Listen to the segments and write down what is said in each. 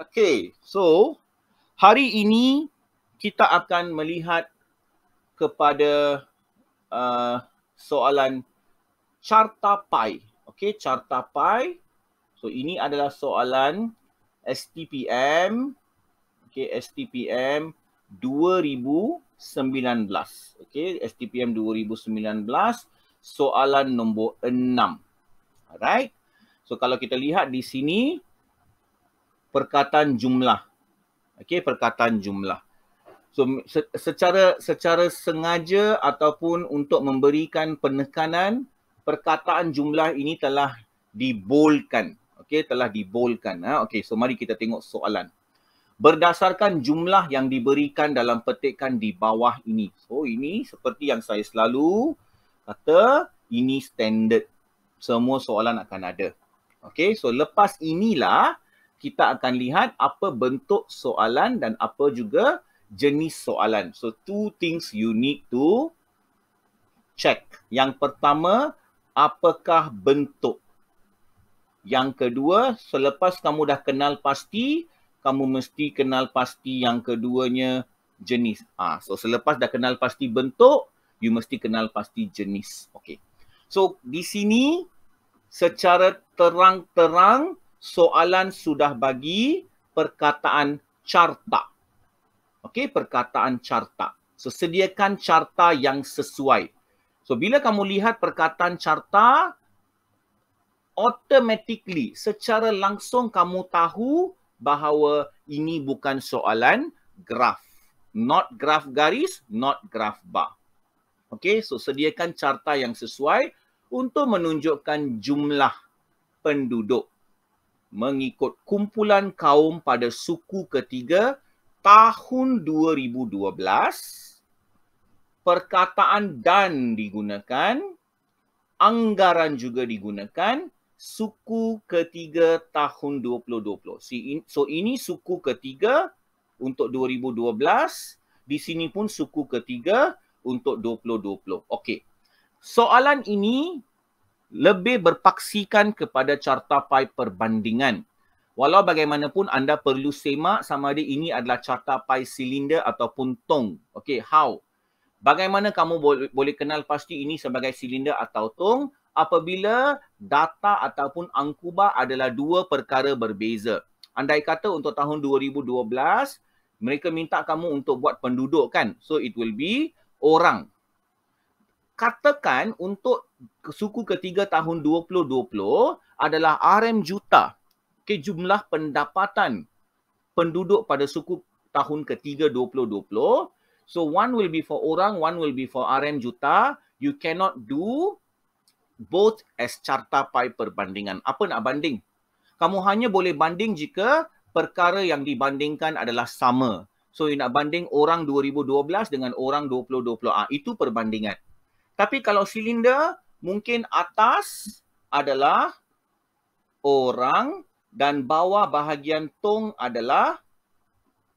Okay, so hari ini kita akan melihat kepada soalan carta pi. Okay, carta pi. So ini adalah soalan STPM. Okay, STPM 2019. Okay, STPM 2019 soalan nombor 6. Alright. So kalau kita lihat di sini perkataan jumlah. Okay, perkataan jumlah. So secara sengaja ataupun untuk memberikan penekanan, perkataan jumlah ini telah diboldkan. Okay, telah diboldkan. Okay, so mari kita tengok soalan. Berdasarkan jumlah yang diberikan dalam petikan di bawah ini. So ini seperti yang saya selalu kata, ini standard. Semua soalan akan ada. Okay, so lepas inilah kita akan lihat apa bentuk soalan dan apa juga jenis soalan. So two things you need to check. Yang pertama, apakah bentuk? Yang kedua, selepas kamu dah kenal pasti, kamu mesti kenal pasti yang keduanya jenis. So selepas dah kenal pasti bentuk, you mesti kenal pasti jenis. Okay. So di sini secara terang-terang soalan sudah bagi perkataan carta. Okey, perkataan carta. So sediakan carta yang sesuai. So bila kamu lihat perkataan carta, automatically secara langsung kamu tahu bahawa ini bukan soalan graf. Not graf garis, not graf bar. Okey, so sediakan carta yang sesuai untuk menunjukkan jumlah penduduk mengikut kumpulan kaum pada suku ketiga tahun 2012. Perkataan dan digunakan, anggaran juga digunakan, suku ketiga tahun 2020. So ini suku ketiga untuk 2012, di sini pun suku ketiga untuk 2020. Okey. Soalan ini lebih berpaksikan kepada carta pi perbandingan. Walau bagaimanapun anda perlu semak sama ada ini adalah carta pi silinder ataupun tong. Okey, how? Bagaimana kamu boleh kenal pasti ini sebagai silinder atau tong apabila data ataupun angkuba adalah dua perkara berbeza. Andai kata untuk tahun 2012, mereka minta kamu untuk buat penduduk kan? So it will be orang. Katakan untuk suku ketiga tahun 2020 adalah RM juta. Okay, jumlah pendapatan penduduk pada suku tahun ketiga 2020. So one will be for orang, one will be for RM juta. You cannot do both as carta pi perbandingan. Apa nak banding? Kamu hanya boleh banding jika perkara yang dibandingkan adalah sama. So you nak banding orang 2012 dengan orang 2020. Itu perbandingan. Tapi kalau silinder, mungkin atas adalah orang dan bawah bahagian tong adalah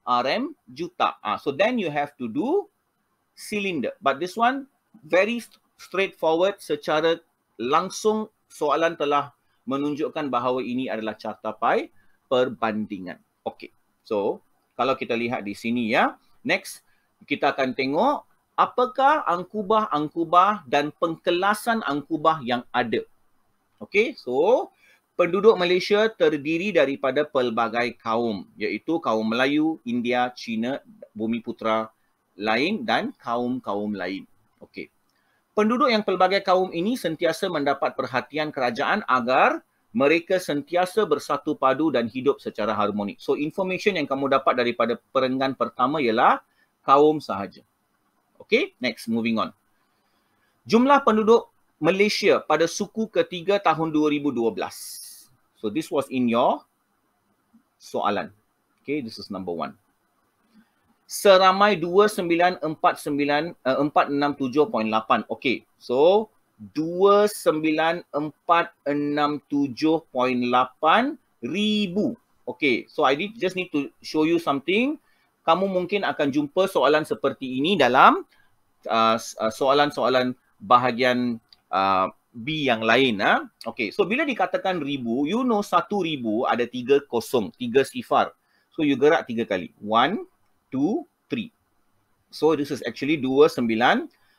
RM juta. So then you have to do cylinder. But this one very straightforward, secara langsung soalan telah menunjukkan bahawa ini adalah carta pi perbandingan. Okey. So kalau kita lihat di sini ya, next kita akan tengok apakah angkubah-angkubah dan pengkelasan angkubah yang ada. Okey, so penduduk Malaysia terdiri daripada pelbagai kaum, iaitu kaum Melayu, India, Cina, Bumiputera lain dan kaum-kaum lain. Okey. Penduduk yang pelbagai kaum ini sentiasa mendapat perhatian kerajaan agar mereka sentiasa bersatu padu dan hidup secara harmonik. So information yang kamu dapat daripada perenggan pertama ialah kaum sahaja. Okay, next, moving on. Jumlah penduduk Malaysia pada suku ketiga tahun 2012. So this was in your soalan. Okay, this is number 1. Seramai 2947.8. Okay, so 2947.8 ribu. Okay, so I just need to show you something. Kamu mungkin akan jumpa soalan seperti ini dalam soalan-soalan bahagian B yang lain. Okay, so bila dikatakan ribu, you know 1,000 ada 3 kosong, 3 sifar. So you gerak 3 kali. 1, 2, 3. So this is actually 29,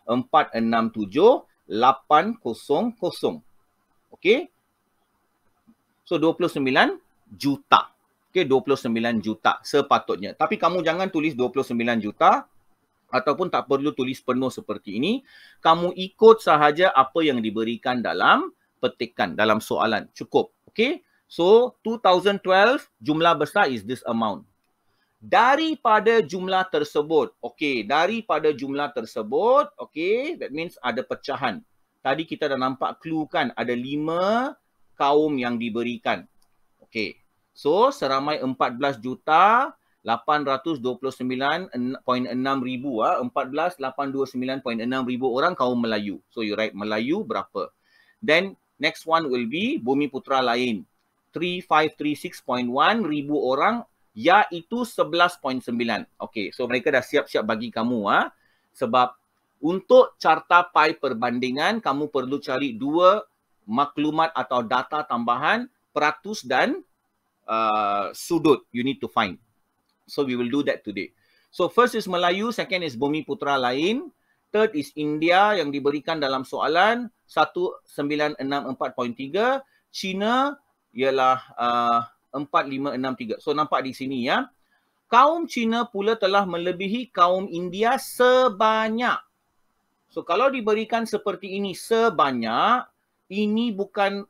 467, 800. Okay. So 29 juta. Okay, 29 juta sepatutnya. Tapi kamu jangan tulis 29 juta ataupun tak perlu tulis penuh seperti ini. Kamu ikut sahaja apa yang diberikan dalam petikan, dalam soalan. Cukup. Okay. So 2012 jumlah besar is this amount. Daripada jumlah tersebut, okay, daripada jumlah tersebut, okay, that means ada pecahan. Tadi kita dah nampak clue kan, ada 5 kaum yang diberikan. Okay, so seramai 14 juta 829.6 ribu, 14,829.6 ribu orang kaum Melayu. So you write Melayu berapa. Then next one will be Bumiputera lain. 3536.1 ribu orang, iaitu 11.9. Okay, so mereka dah siap-siap bagi kamu. Sebab untuk carta pi perbandingan, kamu perlu cari 2 maklumat atau data tambahan, peratus dan sudut. You need to find. So we will do that today. So first is Melayu, second is Bumiputera lain, third is India yang diberikan dalam soalan 1964.3, China ialah 4563. So nampak di sini ya. Kaum Cina pula telah melebihi kaum India sebanyak. So kalau diberikan seperti ini sebanyak, ini bukan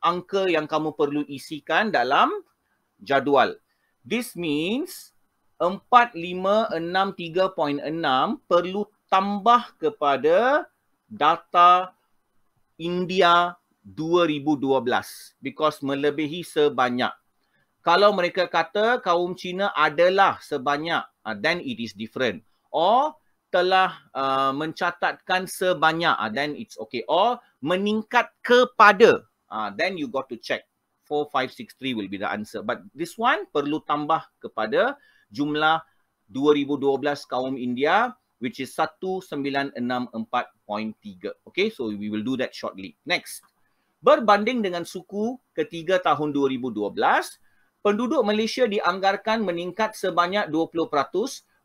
angka yang kamu perlu isikan dalam jadual. This means 4563.6 perlu tambah kepada data India 2012 because melebihi sebanyak. Kalau mereka kata kaum Cina adalah sebanyak, then it is different. Or telah mencatatkan sebanyak, then it's okay. Or meningkat kepada, then you got to check. 4563 will be the answer. But this one perlu tambah kepada jumlah 2012 kaum India, which is 1964.3. Okay, so we will do that shortly. Next. Berbanding dengan suku ketiga tahun 2012, penduduk Malaysia dianggarkan meningkat sebanyak 20%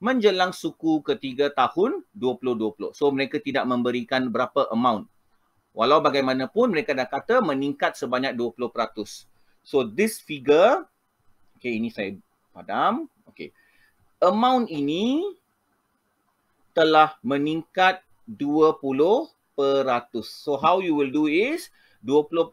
menjelang suku ketiga tahun 2020. So mereka tidak memberikan berapa amount. Walau bagaimanapun mereka dah kata meningkat sebanyak 20%. So this figure, okay, ini saya padam. Okay. Amount ini telah meningkat 20%. So how you will do is 20%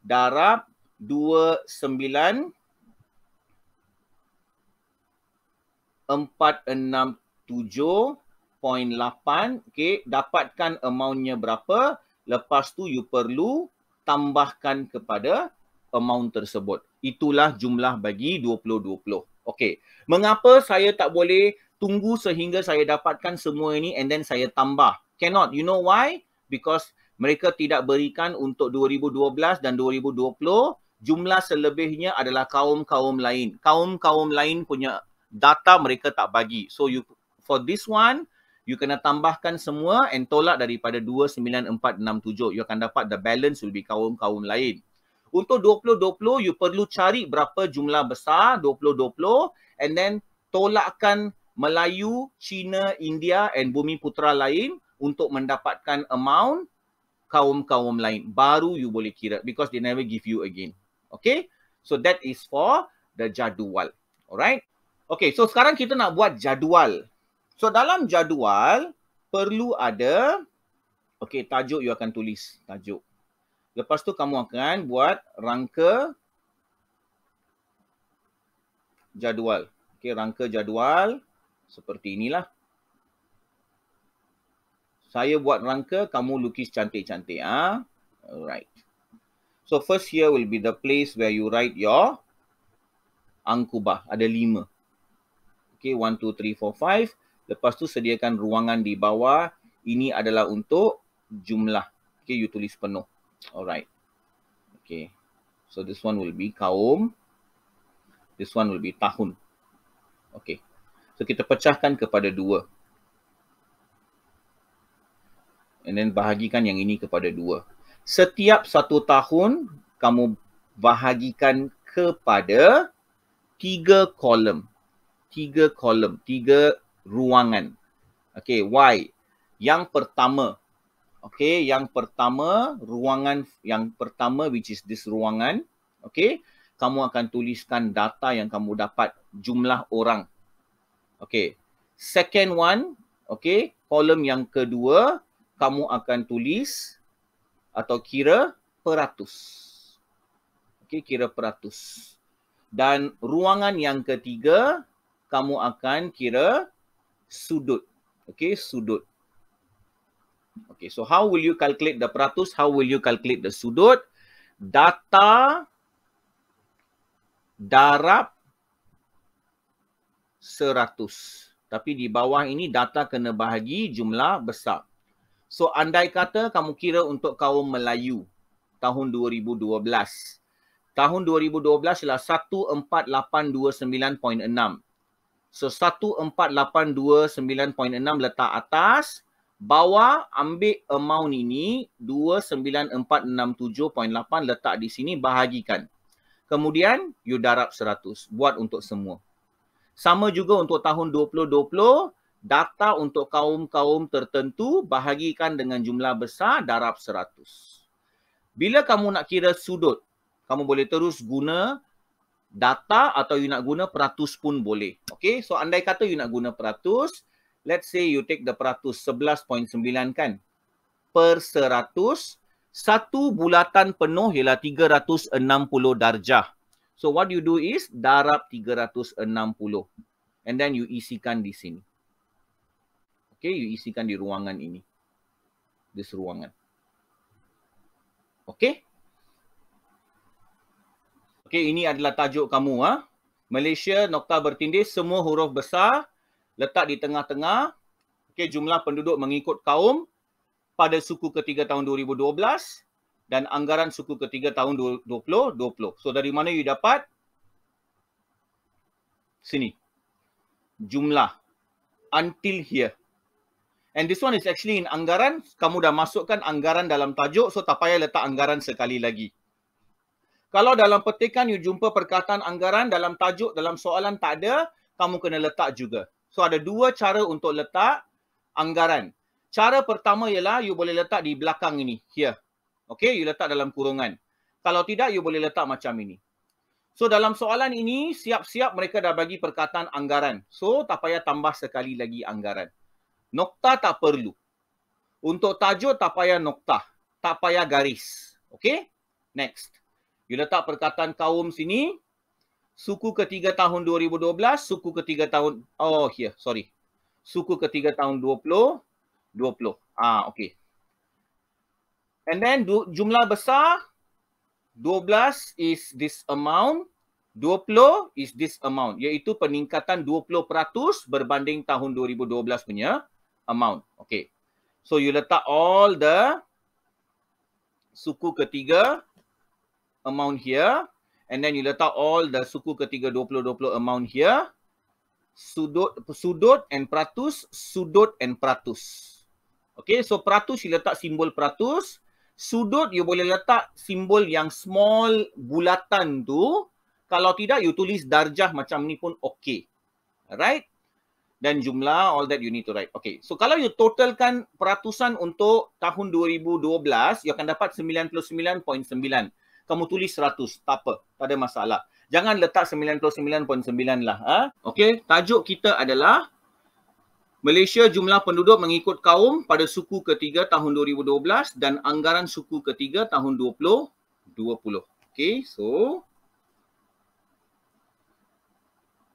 darab 29,467.8, okay, dapatkan amountnya berapa, lepas tu you perlu tambahkan kepada amount tersebut. Itulah jumlah bagi 2020. Okay, mengapa saya tak boleh tunggu sehingga saya dapatkan semua ini and then saya tambah? Cannot. You know why? Because mereka tidak berikan untuk 2012 dan 2020. Jumlah selebihnya adalah kaum-kaum lain. Kaum-kaum lain punya data mereka tak bagi. So you, for this one, you kena tambahkan semua and tolak daripada 29467. You akan dapat the balance will be kaum-kaum lain. Untuk 2020, you perlu cari berapa jumlah besar 2020 and then tolakkan Melayu, Cina, India and Bumiputera lain untuk mendapatkan amount kaum-kaum lain. Baru you boleh kira because they never give you again. Okay? So that is for the jadual. Alright? Okay, so sekarang kita nak buat jadual. So dalam jadual perlu ada, okay, tajuk you akan tulis. Tajuk. Lepas tu kamu akan buat rangka jadual. Okay, rangka jadual seperti inilah. Saya buat rangka, kamu lukis cantik-cantik. Alright. So first here will be the place where you write your angkubah. Ada 5. Okay, 1, 2, 3, 4, 5. Lepas tu sediakan ruangan di bawah. Ini adalah untuk jumlah. Okay, you tulis penuh. Alright. Okay. So this one will be kaum. This one will be tahun. Okay. So kita pecahkan kepada 2. And then bahagikan yang ini kepada 2. Setiap 1 tahun, kamu bahagikan kepada 3 kolom. 3 kolom, 3 ruangan. Okay, why? Yang pertama, okay, yang pertama, ruangan yang pertama which is this ruangan, okay, kamu akan tuliskan data yang kamu dapat, jumlah orang. Okay, second one, okay, kolom yang kedua, kamu akan tulis atau kira peratus. Okay, kira peratus. Dan ruangan yang ketiga, kamu akan kira sudut. Okay, sudut. Okay, so how will you calculate the peratus? How will you calculate the sudut? Data darab 100. Tapi di bawah ini data kena bahagi jumlah besar. So andai kata kamu kira untuk kaum Melayu tahun 2012. Tahun 2012 ialah 14829.6. So 14829.6 letak atas, bawah ambil amount ini 29467.8 letak di sini, bahagikan. Kemudian you darab 100, buat untuk semua. Sama juga untuk tahun 2020, data untuk kaum-kaum tertentu bahagikan dengan jumlah besar, darab 100. Bila kamu nak kira sudut, kamu boleh terus guna data atau you nak guna peratus pun boleh. Okay, so andai kata you nak guna peratus, let's say you take the peratus 11.9 kan, per 100, satu bulatan penuh ialah 360 darjah. So what you do is darab 360 and then you isikan di sini. Okay, you isikan di ruangan ini. This ruangan. Okay. Okay, ini adalah tajuk kamu. Malaysia, nokta bertindih, semua huruf besar, letak di tengah-tengah. Okay, jumlah penduduk mengikut kaum pada suku ketiga tahun 2012 dan anggaran suku ketiga tahun 2020. So, dari mana you dapat? Sini. Jumlah. Until here. And this one is actually in anggaran. Kamu dah masukkan anggaran dalam tajuk, so tak payah letak anggaran sekali lagi. Kalau dalam petikan you jumpa perkataan anggaran dalam tajuk, dalam soalan tak ada, kamu kena letak juga. So ada dua cara untuk letak anggaran. Cara pertama ialah you boleh letak di belakang ini, here. Okay, you letak dalam kurungan. Kalau tidak, you boleh letak macam ini. So dalam soalan ini, siap-siap mereka dah bagi perkataan anggaran. So tak payah tambah sekali lagi anggaran. Nokta tak perlu. Untuk tajuk tak payah nokta, tak payah garis. Okay, next. You letak perkataan kaum sini. Suku ketiga tahun 2012, suku ketiga tahun, oh here, sorry. Suku ketiga tahun 2020. Okay. And then jumlah besar, 12 is this amount, 20 is this amount. Iaitu peningkatan 20% berbanding tahun 2012 punya amount. Okay. So you letak all the suku ketiga amount here, and then you letak all the suku ketiga 2020 amount here, sudut and peratus, sudut and peratus. Okay, so peratus you letak simbol peratus, sudut you boleh letak simbol yang small bulatan tu, kalau tidak you tulis darjah macam ni pun okay. Alright? Dan jumlah, all that you need to write. Okay, so kalau you totalkan peratusan untuk tahun 2012, you akan dapat 99.9. Kamu tulis 100, tak apa, tak ada masalah. Jangan letak 99.9 lah. Okey, tajuk kita adalah Malaysia jumlah penduduk mengikut kaum pada suku ketiga tahun 2012 dan anggaran suku ketiga tahun 2020. Okey, so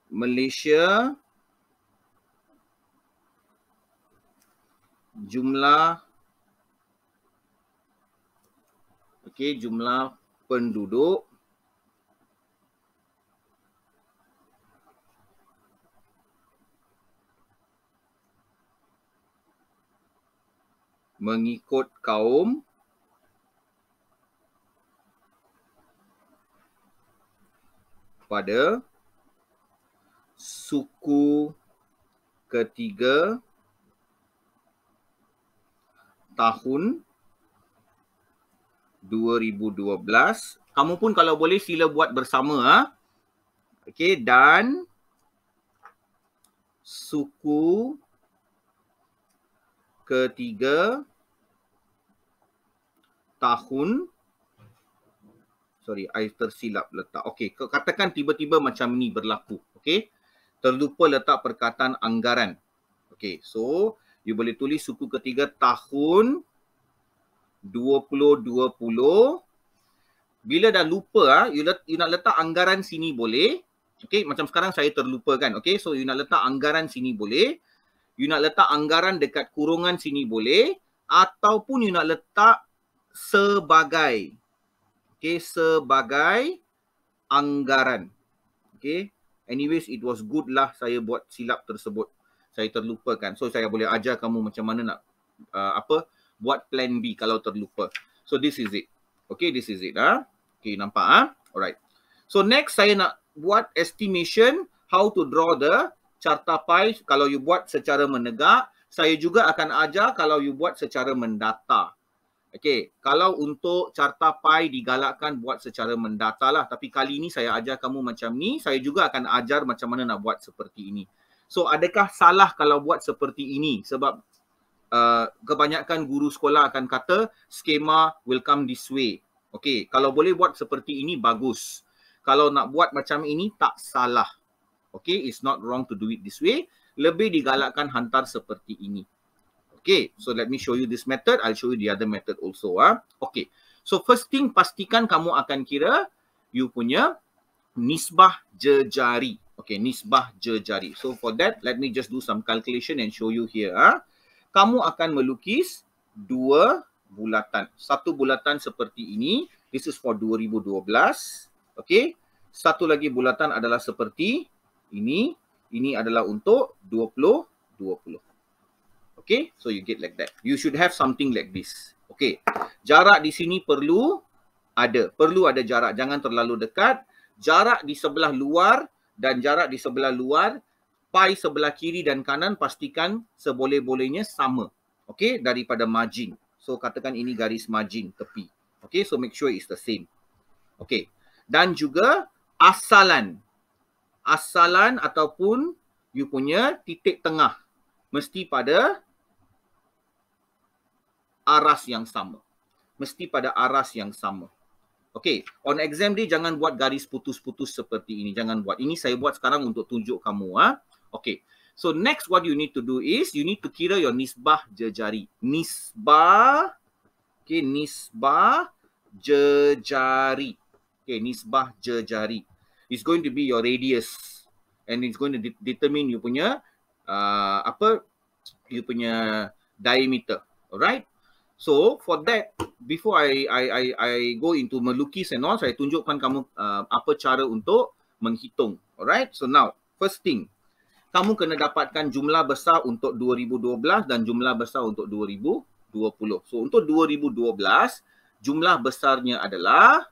Malaysia jumlah jumlah penduduk mengikut kaum pada suku ketiga tahun 2012. Kamu pun kalau boleh sila buat bersama. Okey, dan suku ketiga tahun, sorry, I tersilap letak. Okey, katakan tiba-tiba macam ni berlaku. Okey, terlupa letak perkataan anggaran. Okey, so you boleh tulis suku ketiga tahun 2020. Bila dah lupa, you nak letak anggaran sini boleh. Okey, macam sekarang saya terlupa kan. Okey, so you nak letak anggaran sini boleh. You nak letak anggaran dekat kurungan sini boleh. Ataupun you nak letak sebagai. Okey, sebagai anggaran. Okey, anyways it was good lah saya buat silap tersebut. Saya terlupakan. So saya boleh ajar kamu macam mana nak buat plan B kalau terlupa. So this is it. Okay, this is it. Okay, nampak? Alright. So next saya nak buat estimation how to draw the carta pie. Kalau you buat secara menegak, saya juga akan ajar kalau you buat secara mendata. Okay, kalau untuk carta pie digalakkan buat secara mendata lah. Tapi kali ni saya ajar kamu macam ni. Saya juga akan ajar macam mana nak buat seperti ini. So adakah salah kalau buat seperti ini? Sebab kebanyakan guru sekolah akan kata skema will come this way. Okay, kalau boleh buat seperti ini bagus. Kalau nak buat macam ini tak salah. Okay, it's not wrong to do it this way. Lebih digalakkan hantar seperti ini. Okay, so let me show you this method. I'll show you the other method also. Okay, so first thing pastikan kamu akan kira you punya nisbah jejari. Okay, nisbah jejari. So for that, let me just do some calculation and show you here. Kamu akan melukis dua bulatan. Satu bulatan seperti ini. This is for 2012. Okay, satu lagi bulatan adalah seperti ini. Ini adalah untuk 2020. Okay, so you get like that. You should have something like this. Okay, jarak di sini perlu ada jarak. Jangan terlalu dekat. Jarak di sebelah luar dan jarak di sebelah luar, pie sebelah kiri dan kanan pastikan seboleh-bolehnya sama. Okay, daripada margin. So katakan ini garis margin tepi. Okay, so make sure it's the same. Okay, dan juga asalan. Asalan ataupun you punya titik tengah mesti pada aras yang sama. Mesti pada aras yang sama. Okay, on exam day jangan buat garis putus-putus seperti ini. Jangan buat. Ini saya buat sekarang untuk tunjuk kamu. Okay, so next what you need to do is, you need to kira your nisbah jejari. Nisbah, okay, nisbah jejari. Okay, nisbah jejari. It's going to be your radius. And it's going to determine you punya, you punya diameter. Alright? So for that, before I go into melukis and all, saya tunjukkan kamu apa cara untuk menghitung. Alright, so now first thing, kamu kena dapatkan jumlah besar untuk 2012 dan jumlah besar untuk 2020. So untuk 2012, jumlah besarnya adalah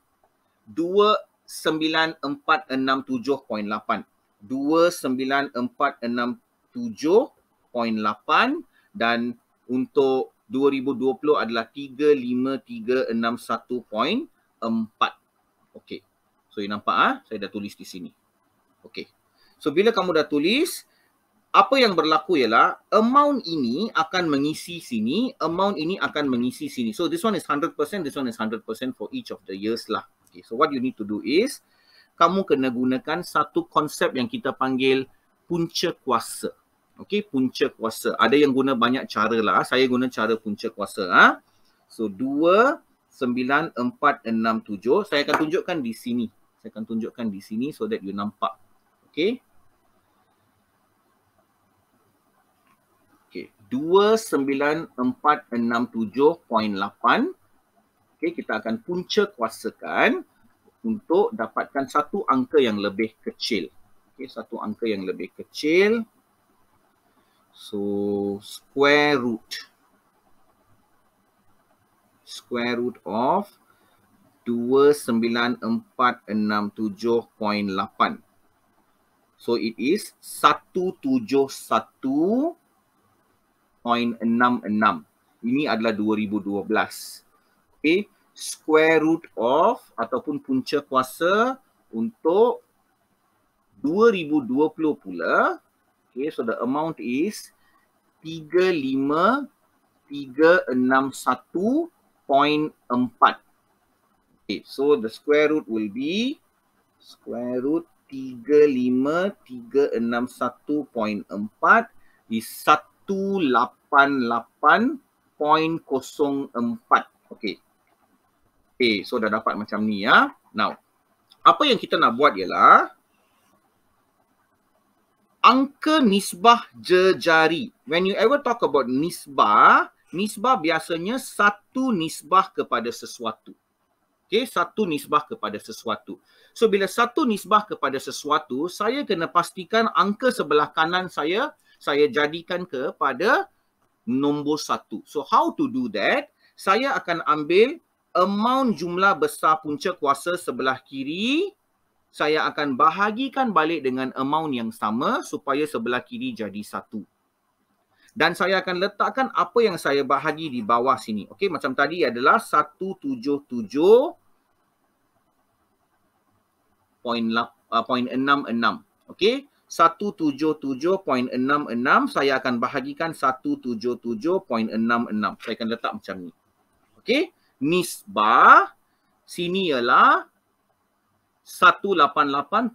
29467.8. 29467.8 dan untuk 2020 adalah 35361.4. Okey. So you nampak saya dah tulis di sini. Okey. So bila kamu dah tulis, apa yang berlaku ialah amount ini akan mengisi sini, amount ini akan mengisi sini. So this one is 100%, this one is 100% for each of the years lah. Okay, so what you need to do is kamu kena gunakan satu konsep yang kita panggil punca kuasa. Okey, punca kuasa. Ada yang guna banyak cara lah. Saya guna cara punca kuasa. So 29467. Saya akan tunjukkan di sini. Saya akan tunjukkan di sini so that you nampak. Okey. Okey, 29467.8. Okey, kita akan punca kuasakan untuk dapatkan satu angka yang lebih kecil. Okey, satu angka yang lebih kecil. So square root of 29467.8. So it is 171.66. Ini adalah 2012. Okay, square root of ataupun punca kuasa untuk 2020 pula, okay, so the amount is 35361.4. Okay, so the square root will be square root 35361.4 is 188.04. Okay. Okay, so dah dapat macam ni ya. Now, apa yang kita nak buat ialah angka nisbah jejari. When you ever talk about nisbah, nisbah biasanya satu nisbah kepada sesuatu. Okay, satu nisbah kepada sesuatu. So, bila satu nisbah kepada sesuatu, saya kena pastikan angka sebelah kanan saya jadikan kepada nombor 1. So, how to do that? Saya akan ambil amount jumlah besar punca kuasa sebelah kiri, saya akan bahagikan balik dengan amount yang sama supaya sebelah kiri jadi 1. Dan saya akan letakkan apa yang saya bahagi di bawah sini. Okey, macam tadi adalah 177.66. Okey, 177.66 saya akan bahagikan 177.66. Saya akan letak macam ni. Okey, nisbah sini ialah 188.04.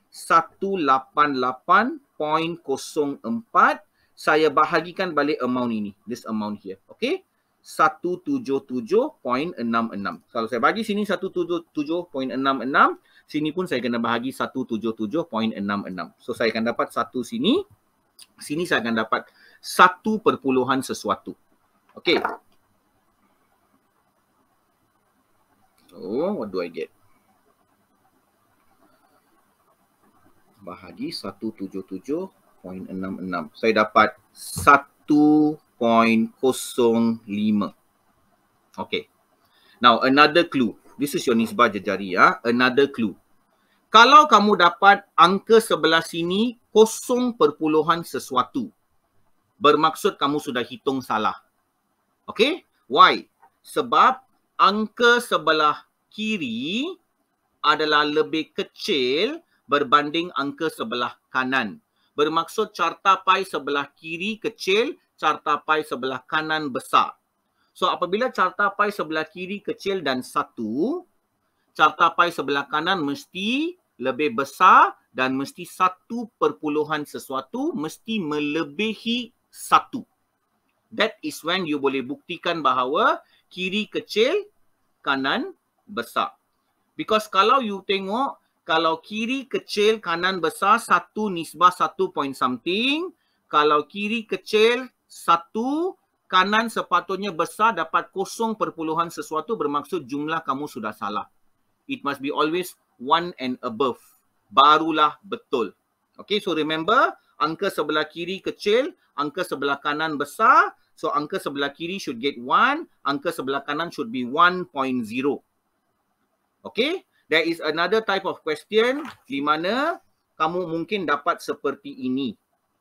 188.04 saya bahagikan balik amount ini. This amount here. Okay. 177.66. Kalau saya bagi sini 177.66, sini pun saya kena bahagi 177.66. So saya akan dapat 1 sini. Sini saya akan dapat 1 perpuluhan sesuatu. Okay. So what do I get? Bahagi 177.66. Saya dapat 1.05. Okay. Now, another clue. This is your nisbah jejari ya. Another clue. Kalau kamu dapat angka sebelah sini 0 perpuluhan sesuatu, bermaksud kamu sudah hitung salah. Okay? Why? Sebab angka sebelah kiri adalah lebih kecil berbanding angka sebelah kanan. Bermaksud carta pai sebelah kiri kecil, carta pai sebelah kanan besar. So apabila carta pai sebelah kiri kecil dan 1, carta pai sebelah kanan mesti lebih besar dan mesti 1 perpuluhan sesuatu mesti melebihi 1. That is when you boleh buktikan bahawa kiri kecil, kanan besar. Because kalau you tengok, kalau kiri kecil, kanan besar, 1 nisbah 1 point something. Kalau kiri kecil, 1, kanan sepatutnya besar, dapat 0 perpuluhan sesuatu, bermaksud jumlah kamu sudah salah. It must be always 1 and above. Barulah betul. Okay, so remember, angka sebelah kiri kecil, angka sebelah kanan besar. So, angka sebelah kiri should get 1, angka sebelah kanan should be 1.0. Okay? There is another type of question di mana kamu mungkin dapat seperti ini.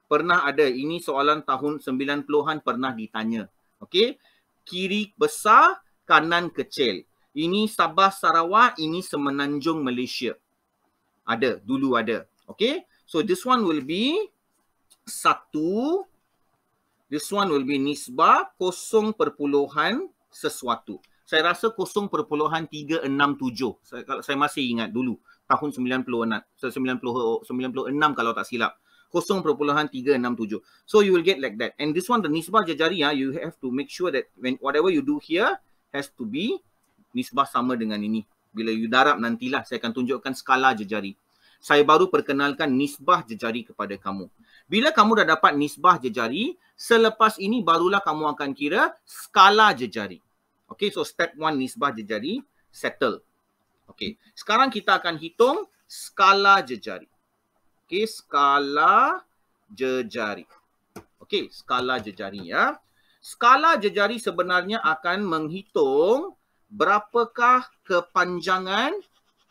Pernah ada, ini soalan tahun 90-an pernah ditanya. Okey, kiri besar, kanan kecil. Ini Sabah Sarawak, ini Semenanjung Malaysia. Ada, dulu ada. Okey, so this one will be 1. This one will be nisbah 0 perpuluhan sesuatu. Saya rasa 0.367. Kalau saya masih ingat dulu tahun 96 kalau tak silap. 0.367. So you will get like that. And this one, the nisbah jejari, you have to make sure that when whatever you do here has to be nisbah sama dengan ini. Bila you darab nantilah saya akan tunjukkan skala jejari. Saya baru perkenalkan nisbah jejari kepada kamu. Bila kamu dah dapat nisbah jejari, selepas ini barulah kamu akan kira skala jejari. Okay, so step 1 nisbah jejari settle. Okay, sekarang kita akan hitung skala jejari. Okay, skala jejari. Okay, skala jejari ya. Skala jejari sebenarnya akan menghitung berapakah kepanjangan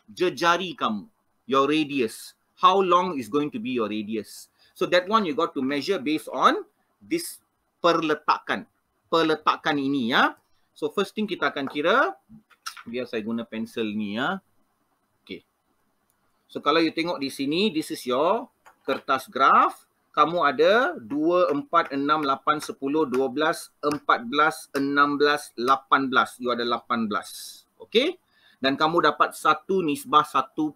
jejari kamu. Your radius. How long is going to be your radius. So that one you got to measure based on this perletakan. Perletakan ini ya. So first thing kita akan kira, biar saya guna pensel ni ya. Okay. So kalau you tengok di sini, this is your kertas graf. Kamu ada 2, 4, 6, 8, 10, 12, 14, 16, 18. You ada 18. Okay? Dan kamu dapat satu nisbah 1.05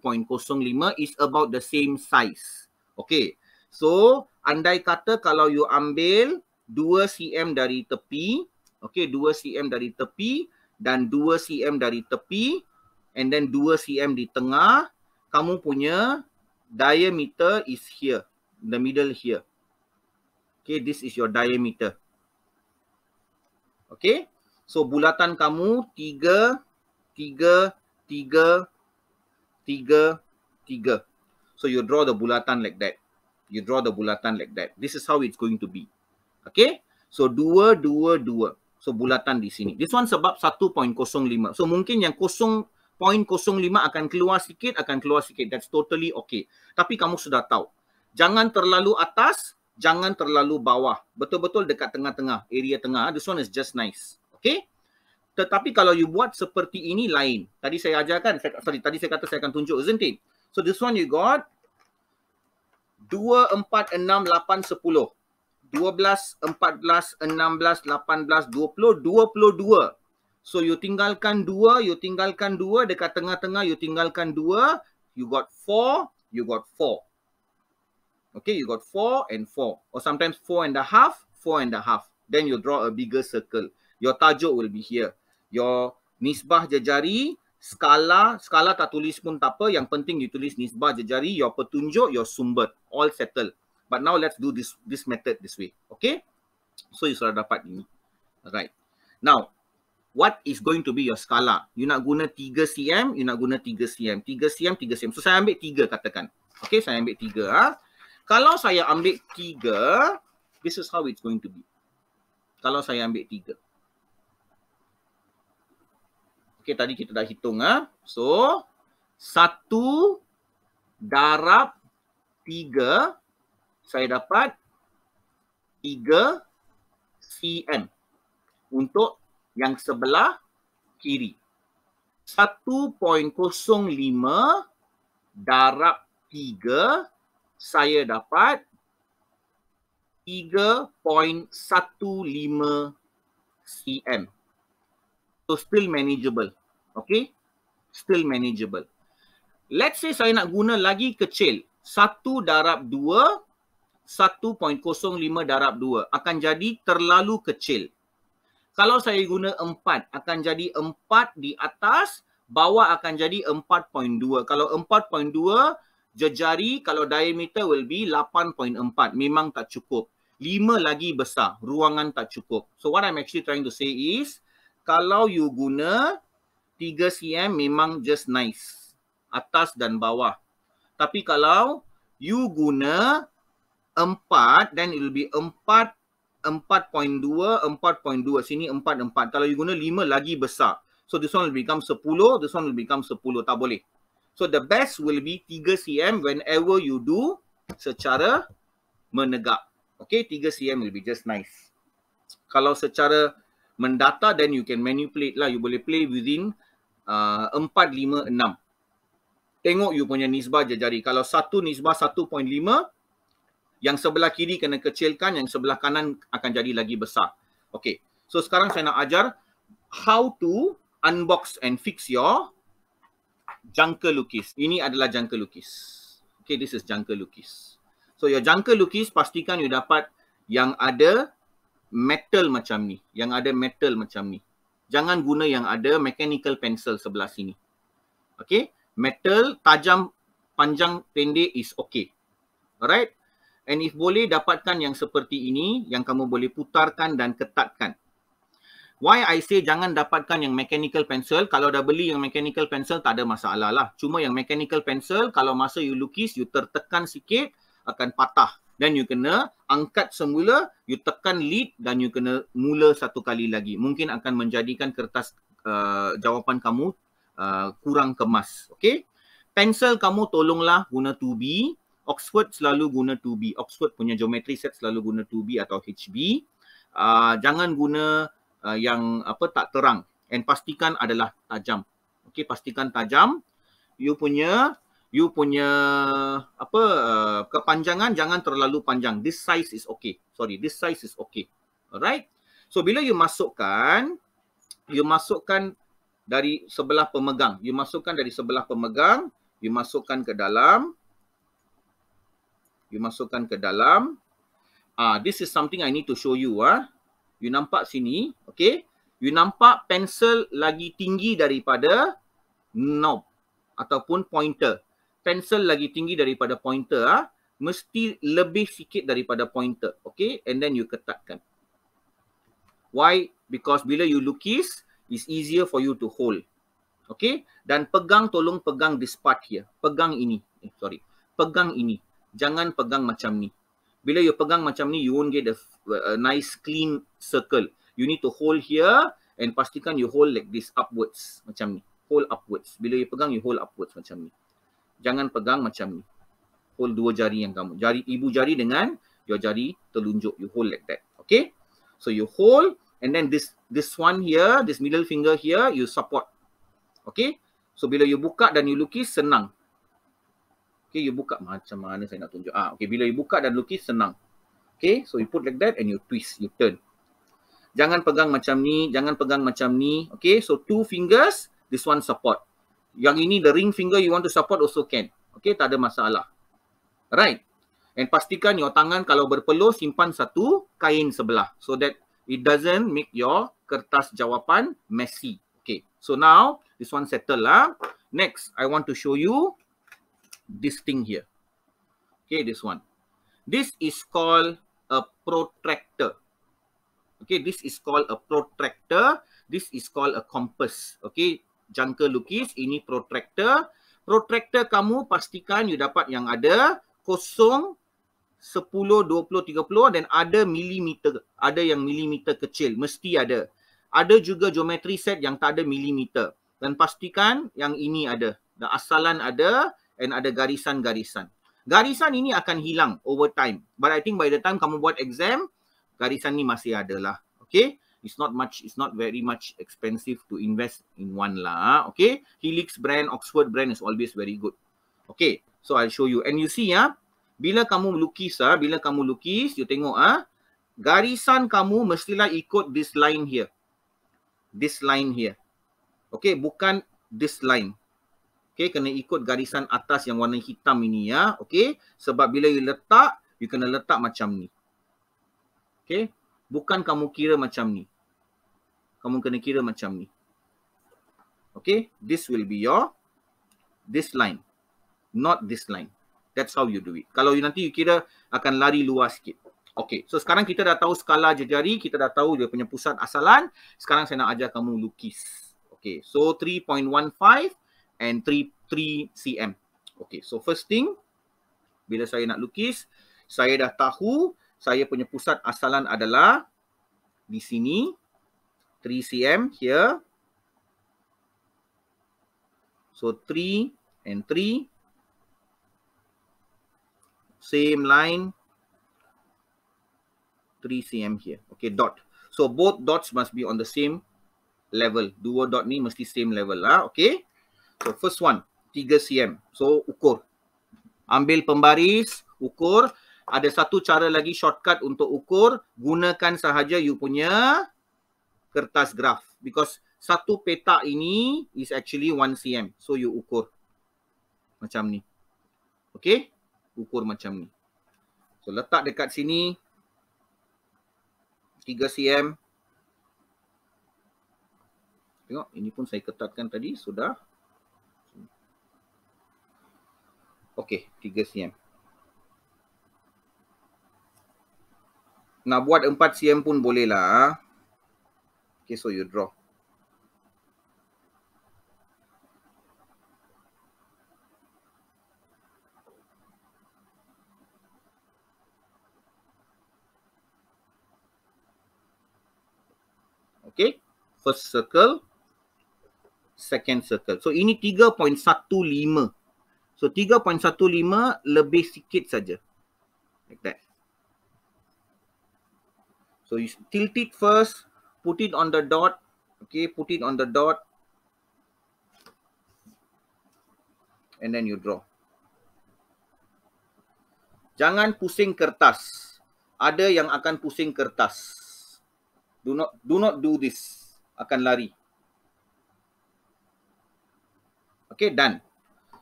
is about the same size. Okay. So, andai kata kalau you ambil 2 cm dari tepi, okay, 2 cm dari tepi dan 2 cm dari tepi, and then 2 cm di tengah, kamu punya diameter is here, the middle here. Okay, this is your diameter. Okay, so bulatan kamu 3, 3, 3, 3, 3. So you draw the bulatan like that. You draw the bulatan like that. This is how it's going to be. Okay, so 2, 2, 2. So bulatan di sini. This one sebab 1.05. So mungkin yang 0.05 akan keluar sikit, That's totally okay. Tapi kamu sudah tahu. Jangan terlalu atas, jangan terlalu bawah. Betul-betul dekat tengah-tengah, area tengah. This one is just nice. Okay? Tetapi kalau you buat seperti ini lain. Tadi saya ajarkan, tadi saya kata saya akan tunjuk, isn't it? So this one you got 2, 4, 6, 8, 10. 12, 14, 16, 18, 20, 22. So you tinggalkan 2, dekat tengah-tengah you tinggalkan 2, you got 4, you got 4. Okay, you got 4 and 4. Or sometimes 4.5, 4.5. Then you draw a bigger circle. Your tajuk will be here. Your nisbah jejari, skala tak tulis pun tak apa. Yang penting you tulis nisbah jejari, your petunjuk, your sumber. All settled. But now let's do this method this way. Okay? So you sudah dapat ini. Alright. Now, what is going to be your skala? You nak guna 3 cm, you nak guna 3 cm. 3 cm, 3 cm. So saya ambil 3 katakan. Okay, saya ambil 3. Kalau saya ambil 3, this is how it's going to be. Kalau saya ambil 3. Okay, tadi kita dah hitung. So, 1 darab 3, saya dapat 3 cm. Untuk yang sebelah kiri. 1.05 darab 3, saya dapat 3.15 cm. So still manageable. Okay? Still manageable. Let's say saya nak guna lagi kecil. 1 darab 2, 1.05 darab 2 akan jadi terlalu kecil. Kalau saya guna 4, akan jadi 4 di atas, bawah akan jadi 4.2. Kalau 4.2, jejari kalau diameter will be 8.4. Memang tak cukup. 5 lagi besar. Ruangan tak cukup. So what I'm actually trying to say is, kalau you guna 3 cm memang just nice. Atas dan bawah. Tapi kalau you guna 4, then it will be 4, 4.2, 4.2. Sini 4, 4. Kalau you guna 5 lagi besar. So this one will become 10, this one will become 10. Tak boleh. So the best will be 3 cm whenever you do secara menegak. Okay, 3 cm will be just nice. Kalau secara mendata, then you can manipulate lah. You boleh play within 4, 5, 6. Tengok you punya nisbah jejari. Kalau satu nisbah 1.5, yang sebelah kiri kena kecilkan, yang sebelah kanan akan jadi lagi besar. Okay, so sekarang saya nak ajar how to unbox and fix your jangka lukis. Ini adalah jangka lukis. Okay, this is jangka lukis. So your jangka lukis, pastikan you dapat yang ada metal macam ni. Yang ada metal macam ni. Jangan guna yang ada mechanical pencil sebelah sini. Okay, metal, tajam, panjang, pendek is okay. Alright. And if boleh dapatkan yang seperti ini, yang kamu boleh putarkan dan ketatkan. Why I say jangan dapatkan yang mechanical pencil? Kalau dah beli yang mechanical pencil tak ada masalah lah. Cuma yang mechanical pencil, kalau masa you lukis, you tertekan sikit, akan patah. Dan you kena angkat semula, you tekan lead dan you kena mula satu kali lagi. Mungkin akan menjadikan kertas jawapan kamu kurang kemas. Okay? Pensel kamu tolonglah guna 2B. Oxford selalu guna 2B. Oxford punya geometry set selalu guna 2B atau HB. Jangan guna yang tak terang. And pastikan adalah tajam. Okay, pastikan tajam. You punya You punya kepanjangan jangan terlalu panjang. This size is okay. Sorry, this size is okay. Alright. So bila you masukkan dari sebelah pemegang. You masukkan ke dalam. This is something I need to show you. You nampak sini, okay? You nampak pensel lagi tinggi daripada knob ataupun pointer. Pensel lagi tinggi daripada pointer, mesti lebih sikit daripada pointer, okay? And then you ketatkan. Why? Because bila you lukis, it's easier for you to hold. Okay? Dan tolong pegang this part here. Pegang ini. Pegang ini. Jangan pegang macam ni. Bila you pegang macam ni, you won't get a nice clean circle. You need to hold here and pastikan you hold like this upwards. Macam ni. Hold upwards. Bila you pegang, you hold upwards macam ni. Jangan pegang macam ni. Hold dua jari yang kamu. Ibu jari dengan your jari telunjuk. You hold like that. Okay? So you hold and then this one here, this middle finger here, you support. Okay? So bila you buka dan you lukis, senang. Okay, you buka macam mana saya nak tunjuk. Okay, bila you buka dan lukis, senang. Okay, so you put like that and you twist, you turn. Jangan pegang macam ni, jangan pegang macam ni. Okay, so 2 fingers, this one support. Yang ini, the ring finger you want to support also can. Okay, tak ada masalah. Right. And pastikan your tangan kalau berpeluh, simpan satu kain sebelah. So that it doesn't make your kertas jawapan messy. Okay, so now, this one settle lah. Next, I want to show you this thing here. Okay, this one. This is called a protractor. Okay, this is called a protractor. This is called a compass. Okay, jangka lukis, ini protractor. Protractor kamu pastikan you dapat yang ada 0, 10, 20, 30 dan ada milimeter. Ada yang milimeter kecil, mesti ada. Ada juga geometry set yang tak ada milimeter. Dan pastikan yang ini ada. Dan asalan ada and ada garisan-garisan. Garisan ini akan hilang over time. But I think by the time kamu buat exam, garisan ni masih ada lah. Okay? It's not very much expensive to invest in one lah. Okay? Helix brand, Oxford brand is always very good. Okay? So I'll show you. And you see bila kamu lukis, you tengok garisan kamu mestilah ikut this line here. This line here. Okay? Bukan this line. Okay, kena ikut garisan atas yang warna hitam ini ya. Okay, sebab bila you letak, you kena letak macam ni. Okay, bukan kamu kira macam ni. Kamu kena kira macam ni. Okay, this will be this line. Not this line. That's how you do it. Kalau nanti you kira akan lari luar sikit. Okay, so sekarang kita dah tahu skala jari, kita dah tahu dia punya pusat asalan. Sekarang saya nak ajar kamu lukis. Okay, so 3.15 and 3 cm. Okay, so first thing, bila saya nak lukis, saya dah tahu saya punya pusat asalan adalah di sini, 3 cm here. So 3 and 3, same line, 3 cm here. Okay, dot. So both dots must be on the same level. Dua dot ni mesti same level lah. Okay. So first one, 3 cm. So ukur. Ambil pembaris, ukur. Ada satu cara lagi shortcut untuk ukur. Gunakan sahaja you punya kertas graf. Because satu petak ini is actually 1 cm. So you ukur. Macam ni. Okay? Ukur macam ni. So letak dekat sini. 3 cm. Tengok, ini pun saya ketatkan tadi. Sudah. Okey, 3 cm. Nak buat 4 cm pun boleh lah. Okay, so you draw. Okay, first circle, second circle. So ini 3.15. So 3.15 lebih sikit saja. Like that. So you tilt it first, put it on the dot. Okay, put it on the dot. And then you draw. Jangan pusing kertas. Ada yang akan pusing kertas. Do not do this. Akan lari. Okay, done.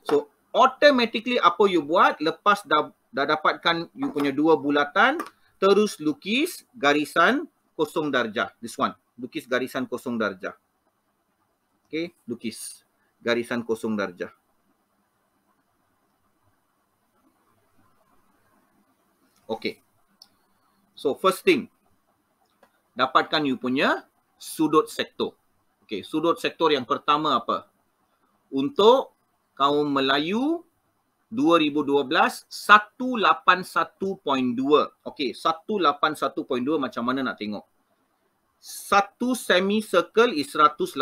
So, automatically apa you buat, lepas dah dapatkan you punya dua bulatan, terus lukis garisan kosong darjah. This one. Lukis garisan kosong darjah. Okay, lukis garisan kosong darjah. Okay. So, first thing, dapatkan you punya sudut sektor. Okay, sudut sektor yang pertama apa? Untuk kaum Melayu 2012, 181.2. Okay, 181.2 macam mana nak tengok? Satu semicircle is 180.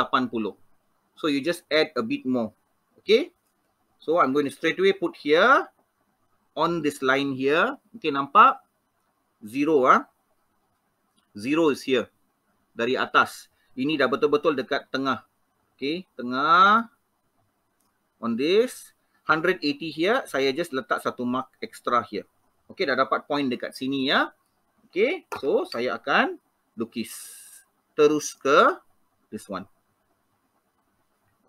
So, you just add a bit more. Okay. So, I'm going to straight away put here, on this line here. Okay, nampak? 0 0 is here. Dari atas. Ini dah betul-betul dekat tengah. Okay, tengah. On this. 180 here. Saya just letak satu mark extra here. Okay, dah dapat point dekat sini ya. Okay, so saya akan lukis. Terus ke this one.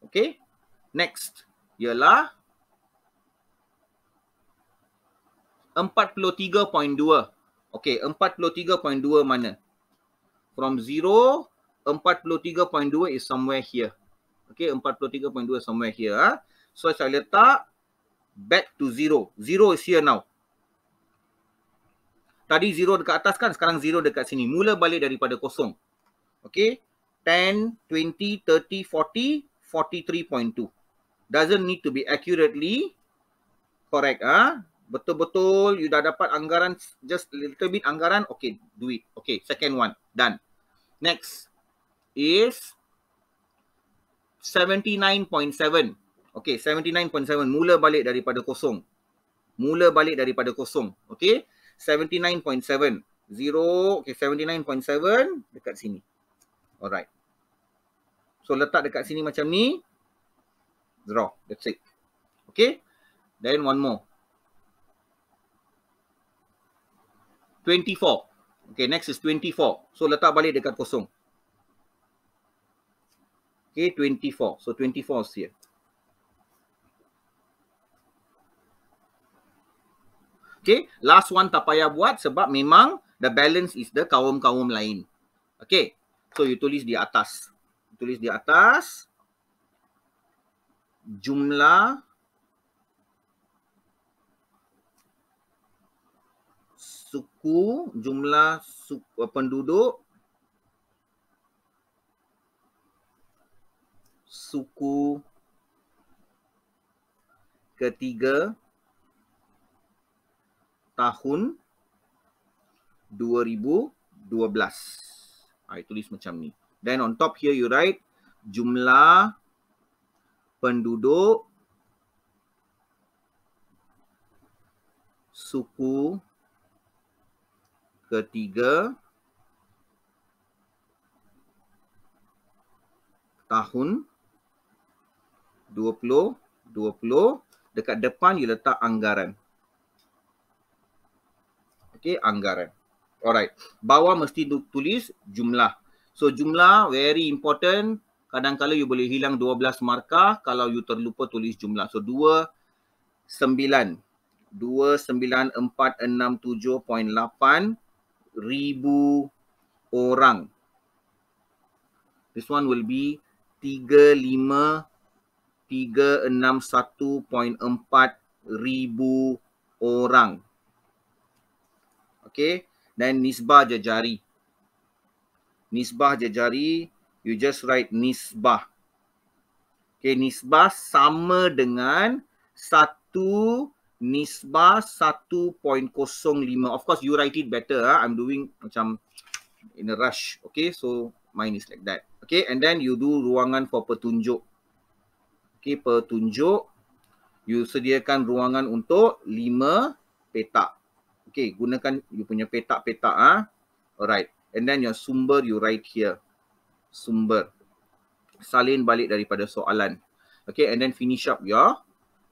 Okay, next. Ialah 43.2. Okay, 43.2 mana? From 0, 43.2 is somewhere here. Okay, 43.2 is somewhere here. So, saya letak back to 0. 0 is here now. Tadi 0 dekat atas kan, sekarang 0 dekat sini. Mula balik daripada kosong. Okay, 10, 20, 30, 40, 43.2. Doesn't need to be accurately correct. Betul-betul you dah dapat anggaran, just little bit anggaran, okay, do it. Okay, second one, done. Next is 79.7. Okay, 79.7, mula balik daripada kosong. Mula balik daripada kosong. Okay, 79.7. 0, okay, 79.7 dekat sini. Alright. So, letak dekat sini macam ni. Draw, that's it. Okay, then one more. 24. Okay, next is 24. So, letak balik dekat kosong. Okay, 24. So, 24 is here. Okay, last one tak payah buat sebab memang the balance is the kaum-kaum lain. Okay, so you tulis di atas. Tulis di atas. Jumlah suku, jumlah penduduk suku ketiga tahun 2012. Tulis macam ni. Then on top here you write jumlah penduduk suku ketiga tahun 2020. Dekat depan you letak anggaran. Okay, anggaran. Alright. Bawah mesti tulis jumlah. So, jumlah very important. Kadang-kadang you boleh hilang 12 markah kalau you terlupa tulis jumlah. So, 29,467.8 ribu orang. This one will be 35,361.4 ribu orang. Okay, dan nisbah jejari. Nisbah jejari, you just write nisbah. Okay, nisbah sama dengan 1 nisbah 1.05. Of course, you write it better. I'm doing macam in a rush. Okay, so mine is like that. Okay, and then you do ruangan for petunjuk. Okay, petunjuk. You sediakan ruangan untuk 5 petak. Okay, gunakan you punya petak-petak. Alright. And then your sumber you write here. Sumber. Salin balik daripada soalan. Okay, and then finish up your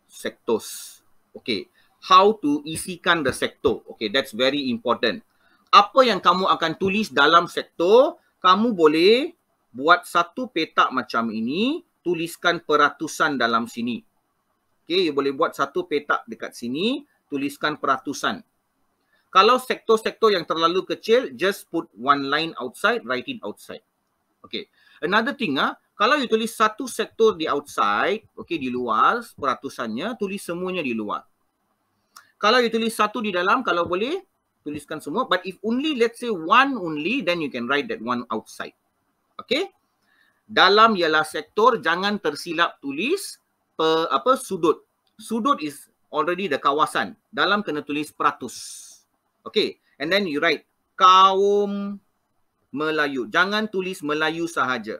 sectors. Okay. how to isikan the sektor. Okay, that's very important. Apa yang kamu akan tulis dalam sektor, kamu boleh buat satu petak macam ini, tuliskan peratusan dalam sini. Okay, you boleh buat satu petak dekat sini, tuliskan peratusan. Kalau sektor-sektor yang terlalu kecil, just put one line outside, write it outside. Okay. Another thing, kalau you tulis satu sektor di outside, okay, di luar, peratusannya, tulis semuanya di luar. Kalau you tulis satu di dalam, kalau boleh, tuliskan semua. But if only, let's say one only, then you can write that one outside. Okay. Dalam ialah sektor, jangan tersilap tulis sudut. Sudut is already the kawasan. Dalam kena tulis peratus. Okay. And then you write kaum Melayu. Jangan tulis Melayu sahaja.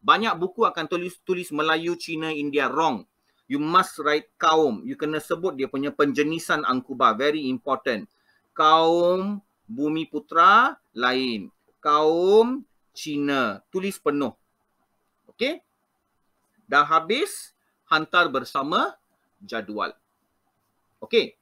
Banyak buku akan tulis Melayu, Cina, India. Wrong. You must write kaum. You kena sebut dia punya penjenisan angkuba. Very important. Kaum Bumiputra lain. Kaum Cina. Tulis penuh. Okay. Dah habis, hantar bersama jadual. Okay.